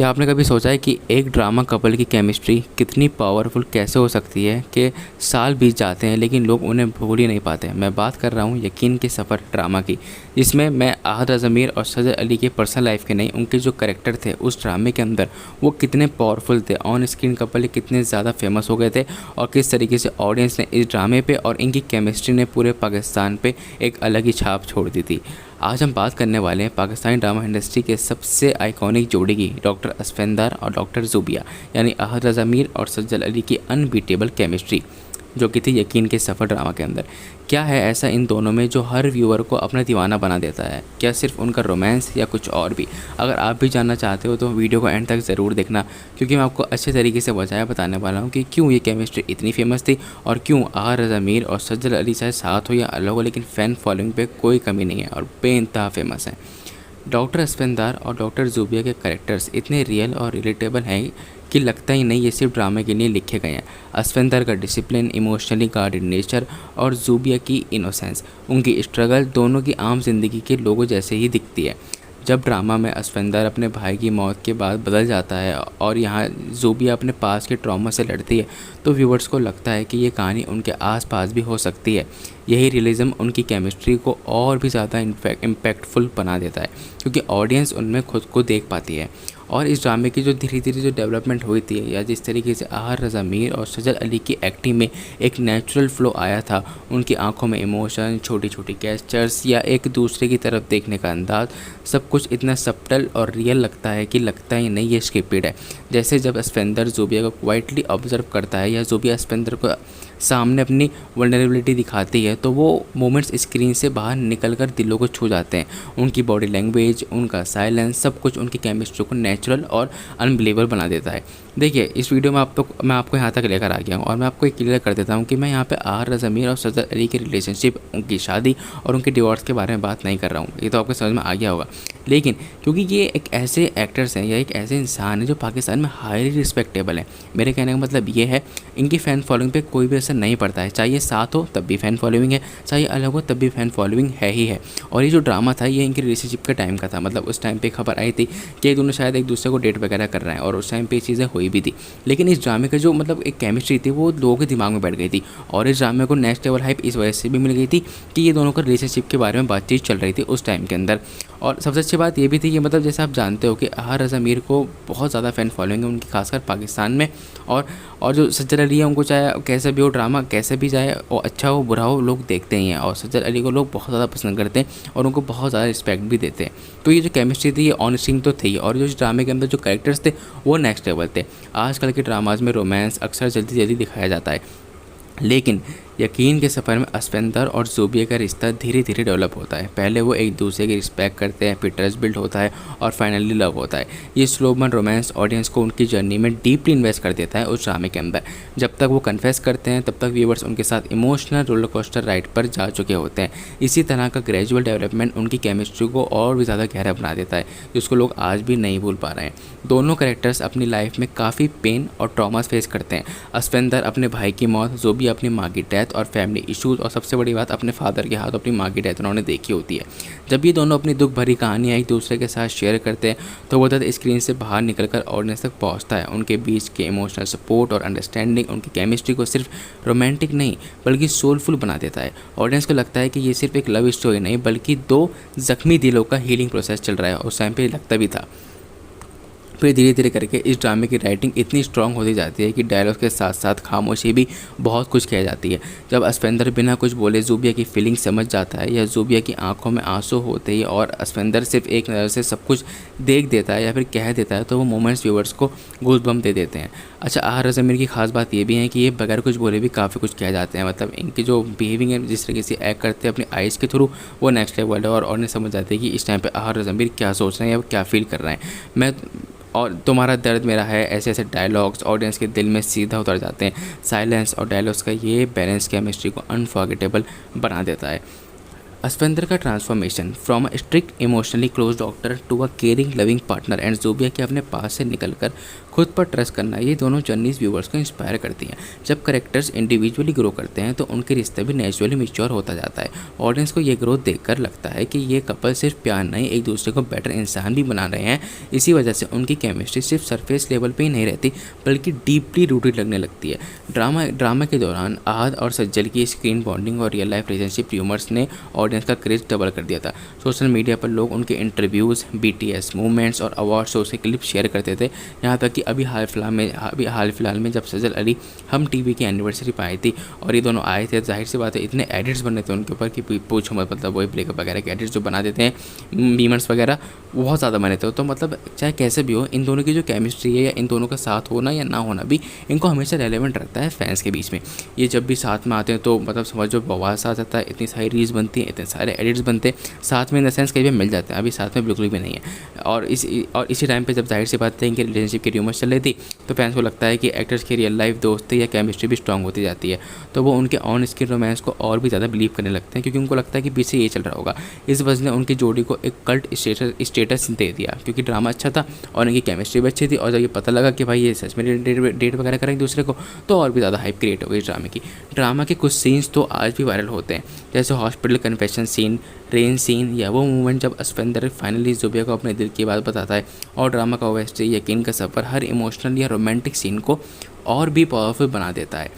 क्या आपने कभी सोचा है कि एक ड्रामा कपल की केमिस्ट्री कितनी पावरफुल कैसे हो सकती है कि साल बीत जाते हैं लेकिन लोग उन्हें भूल ही नहीं पाते। मैं बात कर रहा हूँ यकीन के सफ़र ड्रामा की, जिसमें मैं आहद ज़मीर और सजद अली के पर्सनल लाइफ के नहीं, उनके जो कैरेक्टर थे उस ड्रामे के अंदर वो कितने पावरफुल थे, ऑन स्क्रीन कपल कितने ज़्यादा फेमस हो गए थे और किस तरीके से ऑडियंस ने इस ड्रामे पर और इनकी केमिस्ट्री ने पूरे पाकिस्तान पर एक अलग ही छाप छोड़ दी थी। आज हम बात करने वाले हैं पाकिस्तानी ड्रामा इंडस्ट्री के सबसे आइकॉनिक जोड़ी की, डॉक्टर असफंदार और डॉक्टर ज़ूबिया, यानी अहद रज़ा मीर और सज्जल अली की अनबीटेबल केमिस्ट्री जो कि थी यकीन के सफ़र ड्रामा के अंदर। क्या है ऐसा इन दोनों में जो हर व्यूअर को अपना दीवाना बना देता है? क्या सिर्फ उनका रोमांस या कुछ और भी? अगर आप भी जानना चाहते हो तो वीडियो को एंड तक ज़रूर देखना, क्योंकि मैं आपको अच्छे तरीके से वजह बताने वाला हूँ कि क्यों ये केमिस्ट्री इतनी फेमस थी और क्यों अहद रज़ा मीर और सज्जल अली चाहे साथ हो या अलग हो, लेकिन फ़ैन फॉलोइंग पे कोई कमी नहीं है और बेइंतहा फेमस है। डॉक्टर असफंदार और डॉक्टर ज़ूबिया के कैरेक्टर्स इतने रियल और रिलेटेबल हैं कि लगता ही नहीं ये सिर्फ ड्रामे के लिए लिखे गए हैं। असफंदार का डिसिप्लिन, इमोशनली गार्डेड नेचर और ज़ूबिया की इनोसेंस, उनकी स्ट्रगल दोनों की आम जिंदगी के लोगों जैसे ही दिखती है। जब ड्रामा में असफंदार अपने भाई की मौत के बाद बदल जाता है और यहाँ ज़ूबिया अपने पास के ट्रॉमा से लड़ती है, तो व्यूवर्स को लगता है कि ये कहानी उनके आसपास भी हो सकती है। यही रियलिज़म उनकी केमिस्ट्री को और भी ज़्यादा इम्पैक्टफुल बना देता है, क्योंकि ऑडियंस उनमें खुद को देख पाती है। और इस ड्रामे की जो धीरे धीरे जो डेवलपमेंट हुई थी, या जिस तरीके से अहद रज़ा मीर और सजल अली की एक्टिंग में एक नेचुरल फ्लो आया था, उनकी आंखों में इमोशन, छोटी छोटी गेस्चर्स या एक दूसरे की तरफ देखने का अंदाज, सब कुछ इतना सब्टल और रियल लगता है कि लगता ही नहीं ये स्क्रिप्टेड है। जैसे जब असफंदर ज़ूबिया को क्वाइटली ऑब्जर्व करता है या ज़ूबिया असफंदर को सामने अपनी वल्नरेबिलिटी दिखाती है, तो वो मोमेंट्स स्क्रीन से बाहर निकलकर दिलों को छू जाते हैं। उनकी बॉडी लैंग्वेज, उनका साइलेंस, सब कुछ उनकी केमिस्ट्री को नेचुरल और अनबिलीवेबल बना देता है। देखिए, इस वीडियो में मैं आपको यहाँ तक लेकर आ गया हूँ और मैं आपको क्लियर कर देता हूँ कि मैं यहाँ पे अहद रज़ा मीर और सजल अली की रिलेशनशिप, उनकी शादी और उनके डिवोर्स के बारे में बात नहीं कर रहा हूँ। ये तो आपको समझ में आ गया होगा। लेकिन क्योंकि ये एक ऐसे एक्टर्स हैं या एक ऐसे इंसान हैं जो पाकिस्तान में हाईली रिस्पेक्टेबल हैं, मेरे कहने का मतलब ये है, इनकी फ़ैन फॉलोइंग पे कोई भी असर नहीं पड़ता है। चाहे ये साथ हो तब भी फ़ैन फॉलोइंग है, चाहे अलग हो तब भी फ़ैन फॉलोइंग है ही है। और ये जो ड्रामा था ये इनकी रिलेशनशिप के टाइम का था, मतलब उस टाइम पे खबर आई थी कि ये दोनों शायद एक दूसरे को डेट वगैरह कर रहे हैं और उस टाइम पे चीज़ें हुई भी थी। लेकिन इस ड्रामे का जो मतलब एक केमिस्ट्री थी वो लोगों के दिमाग में बैठ गई थी और इस ड्रामे को नेक्स्ट लेवल हाइप इस वजह से भी मिल गई थी कि ये दोनों का रिलेशनशिप के बारे में बातचीत चल रही थी उस टाइम के अंदर। और सबसे अच्छी बात ये भी थी कि मतलब जैसे आप जानते हो कि अहद रज़ा मीर को बहुत ज़्यादा फ़ैन फॉलोइंग है उनकी, खासकर पाकिस्तान में। और जो सज्जल अली है, उनको चाहे कैसे भी हो ड्रामा, कैसे भी जाए, और अच्छा हो बुरा हो, लोग देखते ही हैं और सज्जल अली को लोग बहुत ज़्यादा पसंद करते हैं और उनको बहुत ज़्यादा रिस्पेक्ट भी देते हैं। तो ये जो केमिस्ट्री थी ये ऑन स्क्रीन तो थी, और जो इस ड्रामे के अंदर जो कैरेक्टर्स थे वो नेक्स्ट लेवल थे। आजकल के ड्रामाज में रोमांस अक्सर जल्दी जल्दी दिखाया जाता है, लेकिन यकीन के सफ़र में असफंदर और ज़ूबिया का रिश्ता धीरे धीरे डेवलप होता है। पहले वो एक दूसरे की रिस्पेक्ट करते हैं, फिर ट्रस्ट बिल्ड होता है और फाइनली लव होता है। ये स्लो बर्न रोमांस ऑडियंस को उनकी जर्नी में डीपली इन्वेस्ट कर देता है उस ड्रामे के अंदर। जब तक वो कन्फेस करते हैं तब तक व्यूवर्स उनके साथ इमोशनल रोलर कोस्टर राइड पर जा चुके होते हैं। इसी तरह का ग्रेजुअल डेवलपमेंट उनकी केमिस्ट्री को और भी ज़्यादा गहरा बना देता है, जिसको लोग आज भी नहीं भूल पा रहे हैं। दोनों कैरेक्टर्स अपनी लाइफ में काफ़ी पेन और ट्रॉमास फेस करते हैं। असफंदर अपने भाई की मौत, ज़ूबिया अपनी माँ की डेथ और फैमिली इश्यूज़, और सबसे बड़ी बात अपने फादर के हाथ अपनी माँ की डेथ उन्होंने देखी होती है। जब ये दोनों अपनी दुख भरी कहानियाँ एक दूसरे के साथ शेयर करते हैं तो वो दर्द स्क्रीन से बाहर निकलकर ऑडियंस तक पहुँचता है। उनके बीच के इमोशनल सपोर्ट और अंडरस्टैंडिंग उनकी केमिस्ट्री को सिर्फ रोमांटिक नहीं बल्कि सोलफुल बना देता है। ऑडियंस को लगता है कि ये सिर्फ एक लव स्टोरी नहीं बल्कि दो जख्मी दिलों का हीलिंग प्रोसेस चल रहा है। उस टाइम पे लगता भी था। फिर धीरे धीरे करके इस ड्रामे की राइटिंग इतनी स्ट्रॉन्ग होती जाती है कि डायलॉग के साथ साथ खामोशी भी बहुत कुछ कह जाती है। जब असफंदर बिना कुछ बोले ज़ूबिया की फीलिंग समझ जाता है, या ज़ूबिया की आंखों में आंसू होते ही और असफंदर सिर्फ एक नज़र से सब कुछ देख देता है या फिर कह देता है, तो वो मोमेंट्स व्यूवर्स को गूज़बम्प दे देते हैं। अच्छा, अहद रज़ा मीर की खास बात ये भी है कि ये बगैर कुछ बोले भी काफ़ी कुछ कह जाते हैं। मतलब इनकी जो बिहेविंग है, जिस तरीके से एक्ट करते हैं अपनी आइज़ के थ्रू, वो नेक्स्ट लेवल है और ऑडियंस समझ जाते हैं कि इस टाइम पर अहद रज़ा मीर क्या सोच रहे हैं या वो क्या फील कर रहे हैं। मैं और तुम्हारा दर्द मेरा है, ऐसे ऐसे डायलॉग्स ऑडियंस के दिल में सीधा उतर जाते हैं। साइलेंस और डायलॉग्स का ये बैलेंस केमिस्ट्री को अनफॉरगेटेबल बना देता है। अस्वेंद्र का transformation from a strict emotionally close doctor to a caring loving partner and Zubiya के अपने पास से निकलकर खुद पर ट्रस्ट करना, ये दोनों जर्नीज व्यूवर्स को इंस्पायर करती हैं। जब करेक्टर्स इंडिविजुअली ग्रो करते हैं तो उनके रिश्ते भी नेचुरली मैच्योर होता जाता है। ऑडियंस को ये ग्रोथ देखकर लगता है कि ये कपल सिर्फ प्यार नहीं, एक दूसरे को बेटर इंसान भी बना रहे हैं। इसी वजह से उनकी केमिस्ट्री सिर्फ सरफेस लेवल पे ही नहीं रहती बल्कि डीपली रूटेड लगने लगती है। ड्रामा के दौरान आहद और सज्जल की स्क्रीन बॉन्डिंग और रियल लाइफ रिलेशनशिप र्यूमर्स ने ऑडियंस का क्रेज डबल कर दिया था। सोशल मीडिया पर लोग उनके इंटरव्यूज़, BTS मूवमेंट्स और अवार्ड शो से क्लिप शेयर करते थे। यहाँ तक कि अभी हाल फिलहाल में जब सजल अली हम टीवी की एनिवर्सरी पर आई थी और ये दोनों आए थे, जाहिर सी बात है इतने एडिट्स बने थे उनके ऊपर कि पूछो मत। मतलब वही ब्रेकअप वगैरह के एडिट्स जो बना देते हैं, मीमर्स वगैरह बहुत ज़्यादा बने थे। तो मतलब चाहे कैसे भी हो, इन दोनों की जो केमिस्ट्री है या इन दोनों का साथ होना या ना होना भी इनको हमेशा रेलेवेंट रखता है फैंस के बीच में। ये जब भी साथ में आते हैं तो मतलब समझो बवाल साथ आता है, इतनी सारी रील्स बनती हैं, इतने सारे एडिट्स बनते हैं साथ में, इन द सेंस कहीं भी मिल जाते हैं। अभी साथ में बिल्कुल भी नहीं है। और इसी टाइम पे जब जाहिर सी बात है इनकी रिलेशनशिप की र्यूमर्स चल रही थी तो फैंस को लगता है कि एक्टर्स की रियल लाइफ दोस्ती या केमिस्ट्री भी स्ट्रॉन्ग होती जाती है, तो वो उनके ऑन स्क्रीन रोमांस को और भी ज़्यादा बिलीव करने लगते हैं क्योंकि उनको लगता है कि पीछे ये चल रहा होगा। इस वजह ने उनकी जोड़ी को एक कल्ट स्टेटस दे दिया क्योंकि ड्रामा अच्छा था और इनकी केमिस्ट्री भी अच्छी थी। और जब ये पता लगा कि भाई ये सच में डेट वगैरह करेंगे दूसरे को तो और भी ज़्यादा हाइप क्रिएट हो गई ड्रामा के कुछ सीन्स तो आज भी वायरल होते हैं, जैसे hospital confession scene, rain scene या वो मूवमेंट जब अस्वेंद्र फाइनली ज़ूबिया को अपने दिल की बात बताता है। और ड्रामा का OST यकीन का सफ़र हर इमोशनल या रोमांटिक सीन को और भी पावरफुल बना देता है।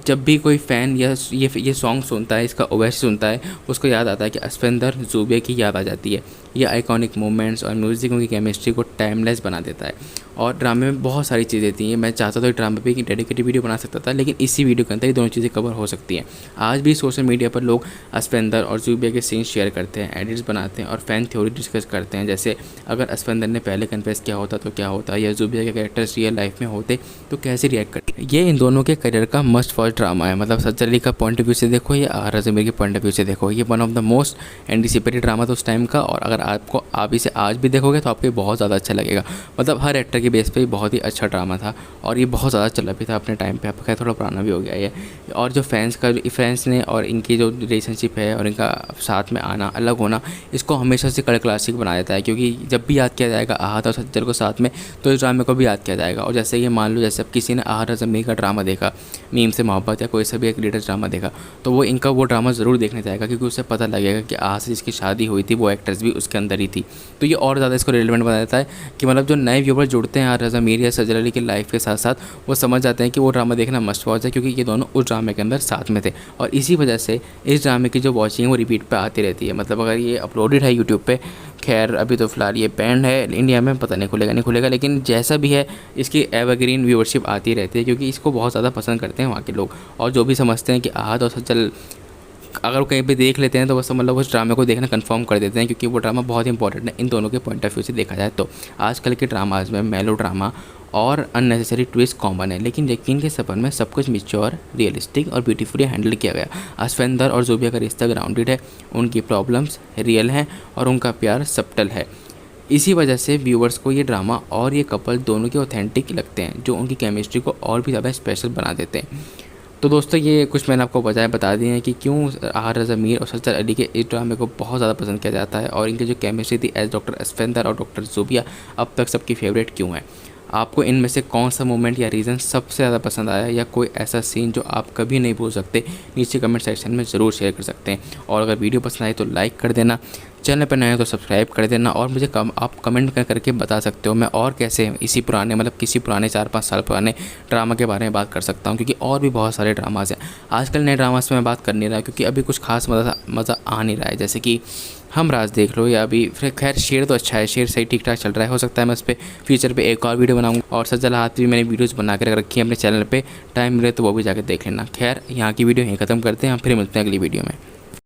जब भी कोई फ़ैन ये सॉन्ग सुनता है, इसका OST सुनता है, उसको याद आता है कि अस्वेंद्र ज़ूबिया की याद आ जाती है। ये आइकॉनिक मोमेंट्स और म्यूज़िक उनकी केमिस्ट्री को टाइमलेस बना देता है। और ड्रामे में बहुत सारी चीज़ें थी, मैं चाहता था ड्रामे पे की डेडिकेटेड वीडियो बना सकता था, लेकिन इसी वीडियो के अंदर ये दोनों चीज़ें कवर हो सकती हैं। आज भी सोशल मीडिया पर लोग अस्वेंद्र और ज़ूबिया के सीन शेयर करते हैं, एडिट्स बनाते हैं और फैन थ्योरी डिस्कस करते हैं। जैसे अगर अस्वेंद्र ने पहले कन्फेस किया होता तो क्या होता, या ज़ूबिया के कैरेक्टर्स रियल लाइफ में होते तो कैसे रिएक्ट करते। ये इन दोनों के करियर का मस्ट वॉच ड्रामा है। मतलब सज्जल अली का पॉइंट ऑफ व्यू से देखो या आर आज़मी के पॉइंट ऑफ व्यू से देखो, ये one of the most anticipated drama था उस टाइम का। और अगर आप इसे आज भी देखोगे तो आपको बहुत ज़्यादा अच्छा लगेगा। मतलब हर एक्टर के बेस पे बहुत ही अच्छा ड्रामा था और ये बहुत ज़्यादा चला भी था अपने टाइम पे। आपका थोड़ा पुराना भी हो गया ये। और जो फैंस ने और इनकी जो रिलेशनशिप है और इनका साथ में आना, अलग होना, इसको हमेशा से कल्ट क्लासिक बना देता है क्योंकि जब भी याद किया जाएगा आहत और सज्जल को साथ में तो इस ड्रामे को भी याद किया जाएगा। और जैसे ये मान लो जैसे अब किसी ने आर आज़मी का ड्रामा देखा, मीम से मोहब्बत या कोई सा भी एक लेटेस्ट ड्रामा देखा, तो वो इनका वो ड्रामा ज़रूर देखने जाएगा क्योंकि उससे पता लगेगा कि आहत से जिसकी शादी हुई थी वो एक्ट्रेस भी उसके अंदर ही थी। तो ये और ज़्यादा इसको रिलेवेंट बना देता है कि मतलब जो नए व्यूवर जुड़ते हैं आर आज़मी या सज्जल अली की लाइफ के साथ साथ, वो समझ जाते हैं कि वो ड्रामा देखना मस्ट वॉच है क्योंकि ये दोनों उस ड्रामे के अंदर साथ में थे। और इसी वजह से इस ड्रामे की जो वॉचिंग है वो रिपीट पे आती रहती है। मतलब अगर ये अपलोडेड है यूट्यूब पे, खैर अभी तो फ़िलहाल ये बैंड है इंडिया में, पता नहीं खुलेगा नहीं खुलेगा, लेकिन जैसा भी है इसकी एवरग्रीन व्यूअरशिप आती रहती है क्योंकि इसको बहुत ज़्यादा पसंद करते हैं वहाँ के लोग। और जो भी समझते हैं कि आहत और सज्जल अगर कहीं पे देख लेते हैं तो बस मतलब उस ड्रामे को देखना कंफर्म कर देते हैं क्योंकि वो ड्रामा बहुत इंपॉर्टेंट है इन दोनों के पॉइंट ऑफ व्यू से देखा जाए तो। आजकल के ड्रामाज में मेलो ड्रामा और अननेसेसरी ट्विस्ट कॉमन है, लेकिन यकीन के सफ़र में सब कुछ मैच्योर, रियलिस्टिक और ब्यूटीफुली हैंडल किया गया। अस्वेंद्र और ज़ूबिया का रिश्ता ग्राउंडेड है, उनकी प्रॉब्लम्स रियल हैं और उनका प्यार सब्टल है। इसी वजह से व्यूवर्स को ये ड्रामा और ये कपल दोनों के ऑथेंटिक लगते हैं, जो उनकी केमिस्ट्री को और भी ज़्यादा स्पेशल बना देते हैं। तो दोस्तों ये कुछ मैंने आपको वजह बता दी हैं कि क्यों आर आज़मी और सज्जल अली के इस ड्रामे को बहुत ज़्यादा पसंद किया जाता है और इनकी जो केमिस्ट्री थी एज डॉक्टर अस्वेंद्र और डॉक्टर ज़ूबिया अब तक सबकी फेवरेट क्यों है। आपको इनमें से कौन सा मोमेंट या रीज़न सबसे ज़्यादा पसंद आया या कोई ऐसा सीन जो आप कभी नहीं भूल सकते, नीचे कमेंट सेक्शन में ज़रूर शेयर कर सकते हैं। और अगर वीडियो पसंद आए तो लाइक कर देना, चैनल पर नए हो तो सब्सक्राइब कर देना और मुझे आप कमेंट करके बता सकते हो मैं और कैसे इसी पुराने मतलब किसी पुराने 4-5 साल पुराने ड्रामा के बारे में बात कर सकता हूँ क्योंकि और भी बहुत सारे ड्रामाज हैं। आजकल नए ड्रामास में मैं बात कर नहीं रहा क्योंकि अभी कुछ खास मज़ा आ नहीं रहा है, जैसे कि हम राज देख लो या अभी फिर खैर शेर तो अच्छा है, शेर सही ठीक ठाक चल रहा है। हो सकता है मैं उस पर फ्यूचर पे एक और वीडियो बनाऊंगा। और सज्जल हाथ भी मैंने वीडियोस बना कर रखी है अपने चैनल पे, टाइम मिले तो वो भी जाकर देख लेना। खैर यहाँ की वीडियो यहीं ख़त्म करते हैं, हम फिर मिलते हैं अगली वीडियो में।